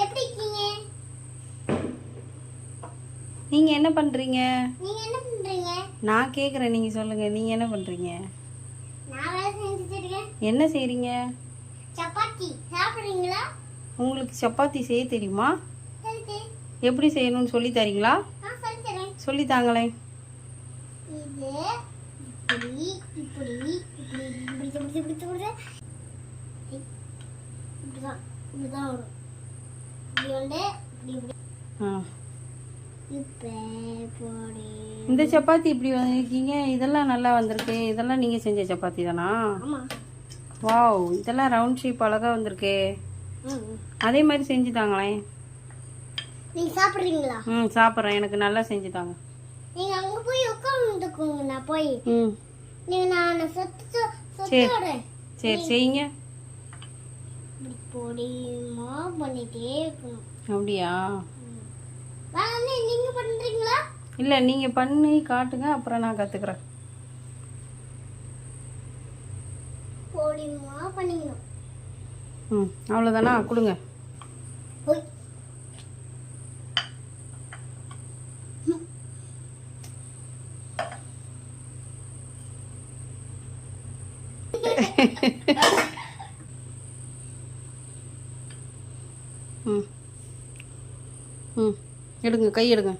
எப்படி இருக்கீங்க? நீங்க என்ன பண்றீங்க? நீங்க என்ன பண்றீங்க? நான் கேக்குறேன், நீங்க சொல்லுங்க. நீங்க என்ன பண்றீங்க? நான் வேலை செஞ்சுட்டு இருக்கேன். என்ன செய்றீங்க? சப்பாத்தி சாப்பிடுறீங்களா? உங்களுக்கு சப்பாத்தி செய்ய தெரியுமா? சரி. எப்படி செய்யணும்னு சொல்லி தரீங்களா? சொல்லி தரேன். சொல்லி தாங்களேன். இது இப்படி இப்படி இப்படி இப்படி இப்படி இப்படி இப்படிதான் இப்படிதான் வரும். இப்படி வந்து இப்படி இப்படி இப்ப போடு. இந்த சப்பாத்தி இப்படி வந்திருக்கீங்க, இதெல்லாம் நல்லா வந்திருக்கு. இதெல்லாம் நீங்க செஞ்ச சப்பாத்தி தானா? ஆமா. வாவ், இதெல்லாம் ரவுண்ட் ஷேப் அழகா வந்திருக்கு. அதே மாதிரி செஞ்சு தாங்களேன். நீங்க சாப்பிடுறீங்களா? சாப்பிட்றேன். எனக்கு நல்லா செஞ்சு தாங்க. நீங்க அங்க போய் உட்கார்ந்துக்கோங்க. நான் போய் நீங்க நான் சொத்து வரேன். சரி செய்யுங்க. இப்படி பொடிமா பண்ணிட்டே இருக்கணும். அப்படியா? வேலை நீங்க பண்றீங்களா? இல்ல, நீங்க பண்ணி காட்டுங்க, அப்புறம் நான் கத்துக்கிறேன். பொடிமா பண்ணிக்கணும். அவ்வளவுதானா? கொடுங்க. எடுங்க, கை எடுங்க.